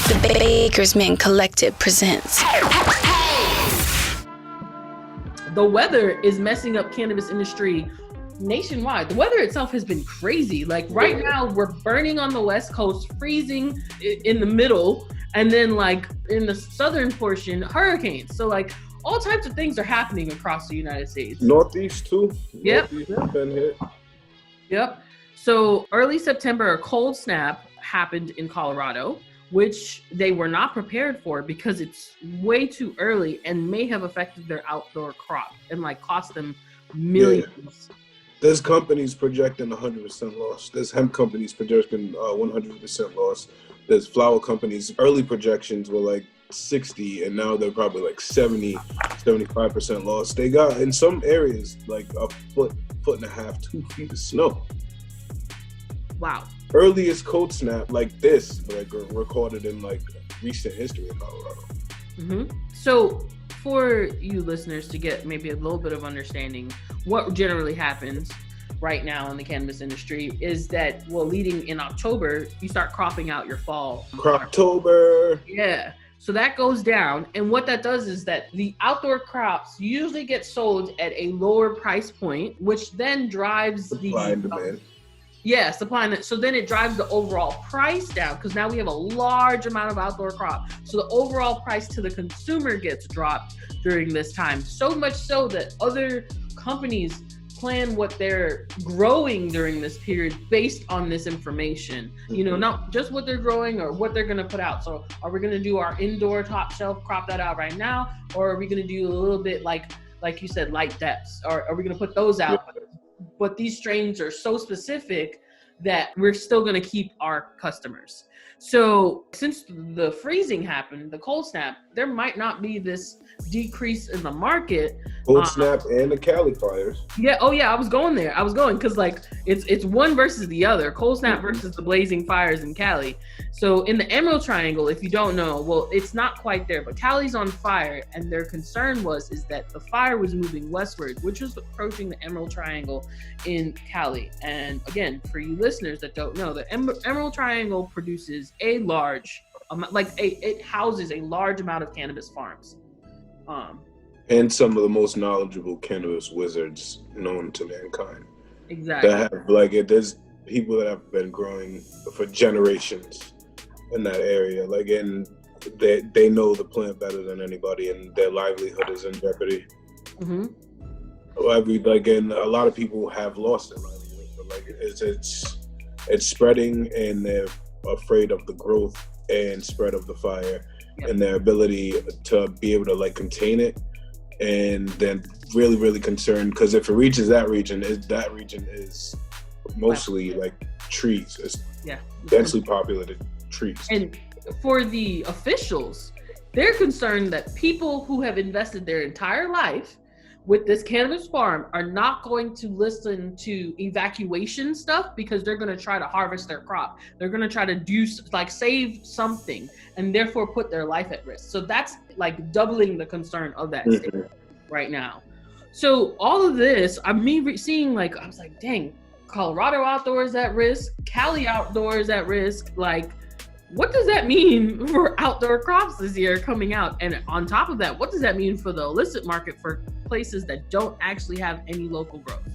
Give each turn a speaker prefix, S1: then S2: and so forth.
S1: The Bakersman Collective presents.
S2: The weather is messing up cannabis industry nationwide. The weather itself has been crazy. Like right now, we're burning on the West Coast, freezing in the middle, and then like in the southern portion, hurricanes. So like all types of things are happening across the United States.
S3: Northeast too.
S2: Yep.
S3: Northeast has been hit.
S2: Yep. So early September, a cold snap happened in Colorado, which they were not prepared for because it's way too early and may have affected their outdoor crop and like cost them millions.
S3: Yeah. There's companies projecting 100% loss. There's hemp companies projecting 100% loss. There's flower companies. Early projections were like 60, and now they're probably like 70, 75% loss. They got in some areas like a foot and a half, 2 feet of snow.
S2: Wow.
S3: Earliest cold snap like this, like recorded in like recent history in Colorado.
S2: Mm-hmm. So for you listeners to get maybe a little bit of understanding, what generally happens right now in the cannabis industry is that, well, leading in October, you start cropping out your fall.
S3: Croptober.
S2: Yeah. So that goes down. And what that does is that the outdoor crops usually get sold at a lower price point, which then drives
S3: Supply and demand.
S2: Yeah, supply and so then it drives the overall price down because now we have a large amount of outdoor crop. So the overall price to the consumer gets dropped during this time. So much so that other companies plan what they're growing during this period based on this information. You know, not just what they're growing or what they're going to put out. So are we going to do our indoor top shelf, crop that out right now? Or are we going to do a little bit like you said, light depths? Or are we going to put those out?
S3: Yeah.
S2: But these strains are so specific that we're still going to keep our customers. So since the freezing happened, the cold snap, there might not be this decrease in the market.
S3: Cold snap and the Cali fires.
S2: Yeah. Oh yeah. I was going because like it's one versus the other. Cold snap versus the blazing fires in Cali. So in the Emerald Triangle, if you don't know, well, it's not quite there, but Cali's on fire, and their concern is that the fire was moving westward, which was approaching the Emerald Triangle in Cali. And again, for you listeners that don't know, the Emerald Triangle produces a large it houses a large amount of cannabis farms.
S3: And some of the most knowledgeable cannabis wizards known to mankind.
S2: Exactly.
S3: That have there's people that have been growing for generations in that area. And they know the plant better than anybody, and their livelihood is in jeopardy.
S2: Mm-hmm.
S3: And a lot of people have lost their livelihood, but it's spreading, and they're afraid of the growth and spread of the fire. Yep. And their ability to be able to contain it, and then really, really concerned because if it reaches that region is mostly trees. It's densely populated trees.
S2: And for the officials, they're concerned that people who have invested their entire life with this cannabis farm are not going to listen to evacuation stuff because they're going to try to harvest their crop. They're going to try to do save something and therefore put their life at risk. So that's doubling the concern of that state right now. So all of this, seeing I was like, dang, Colorado outdoors at risk, Cali outdoors at risk. What does that mean for outdoor crops this year coming out? And on top of that, what does that mean for the illicit market for places that don't actually have any local growth?